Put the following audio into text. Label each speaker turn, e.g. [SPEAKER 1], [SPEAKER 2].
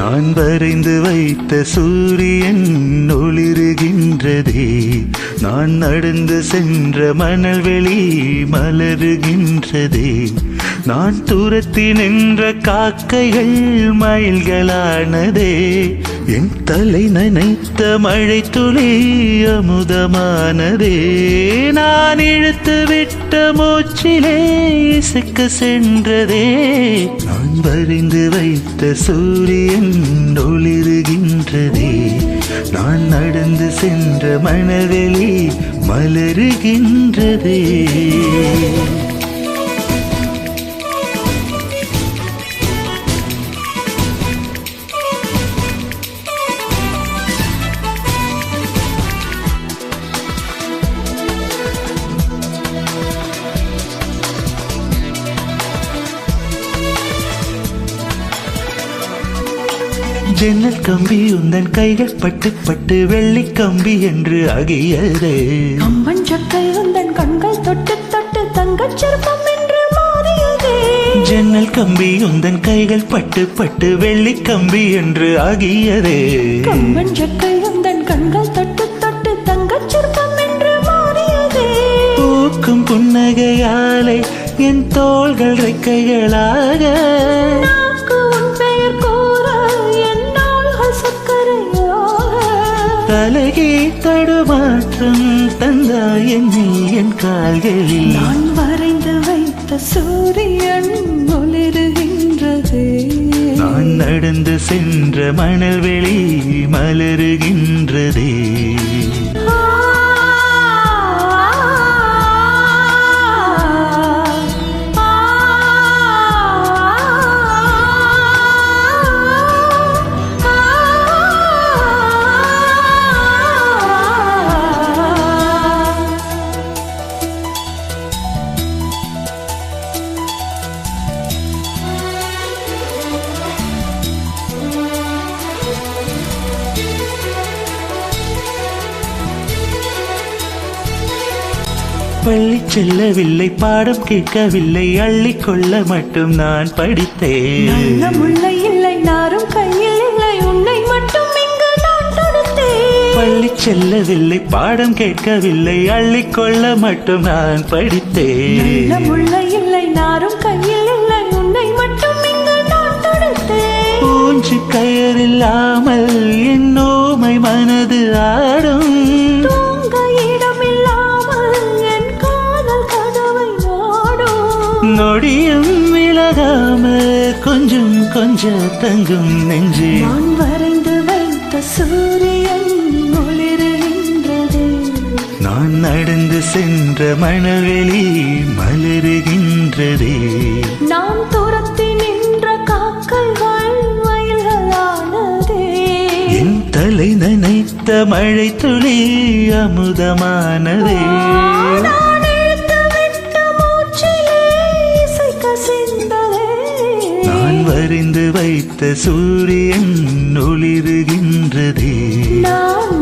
[SPEAKER 1] நான் வரைந்து வைத்த சூரியன் ஒளிருகின்றதே, நான் நடந்து சென்ற மணல்வெளி மலருகின்றதே, நான் துரத்தி நின்ற காக்கைகள் மயில்களானதே, என் தலை நனைத்த மழை துளி அமுதமானதே, நான் இழுத்து விட்ட மூச்சிலே இசைக்க சென்றதே, நான் வரைந்து வைத்த சூரியன் ஒளிருகின்றதே, நான் நடந்து சென்ற மணவெளி மலருகின்றதே. ஜன்னல் கம்பி உந்தன் கைகள் பட்டு பட்டு வெள்ளி கம்பி என்று ஆகியதே,
[SPEAKER 2] கம்பன் சக்கை உந்தன் கண்கள் தொட்டு தொட்டு தங்கச் சிற்பம் என்று மாறியதே,
[SPEAKER 1] ஜன்னல் கம்பி உந்தன் கைகள் பட்டு பட்டு வெள்ளி கம்பி என்று ஆகியதே,
[SPEAKER 2] கம்பன் சக்கை உந்தன் கண்கள் தொட்டு தொட்டு தங்கச் சிற்பம் என்று மாறியதே,
[SPEAKER 1] பூக்கும் புன்னகையாலே என் தோள்கள் ரெக்கைகளாக, தலகே தடுமாற்றம் தந்தாய் என் கால்களில்,
[SPEAKER 2] நான் வரைந்து வைத்த சூரியன் ஒளிருகின்றதே,
[SPEAKER 1] நான் நடந்து சென்ற மணல்வெளி மலருகின்றதே. பள்ளி செல்லவில்லை, பாடம் கேட்கவில்லை, அள்ளிக்கொள்ள மட்டும் நான் படித்தேன்,
[SPEAKER 2] நல்ல முல்லை இல்லை நாரும் கையில் இல்லை, உன்னை மட்டும் இங்கு நான் தொடுத்தேன்,
[SPEAKER 1] பள்ளி செல்லவில்லை, பாடம் கேட்கவில்லை, அள்ளிக்கொள்ள மட்டும் நான் படித்தேன்,
[SPEAKER 2] நல்ல முல்லை இல்லை நாரும் கையில் இல்லை, உன்னை மட்டும் இங்கு நான் தொடுத்தேன்,
[SPEAKER 1] ஊஞ்சு கயறில்லாமல் என் ஓமை மனது ஆடும், நொடியும் விலகாமல் கொஞ்சம் கொஞ்சம் தங்கும் நெஞ்சு,
[SPEAKER 2] நான் வரைந்து வைத்த சூரியன் ஒளிருகின்றது,
[SPEAKER 1] நான் நடந்து சென்ற மணவெளி மலருகின்றதே,
[SPEAKER 2] நான் துரத்தி நின்ற காக்கைகள் மயில்களானதே,
[SPEAKER 1] என் தலை நனைத்த மழை துளி அமுதமானதே, நான் வரைந்து வைத்த சூரியன் ஒளிருகின்றதே,
[SPEAKER 2] நான்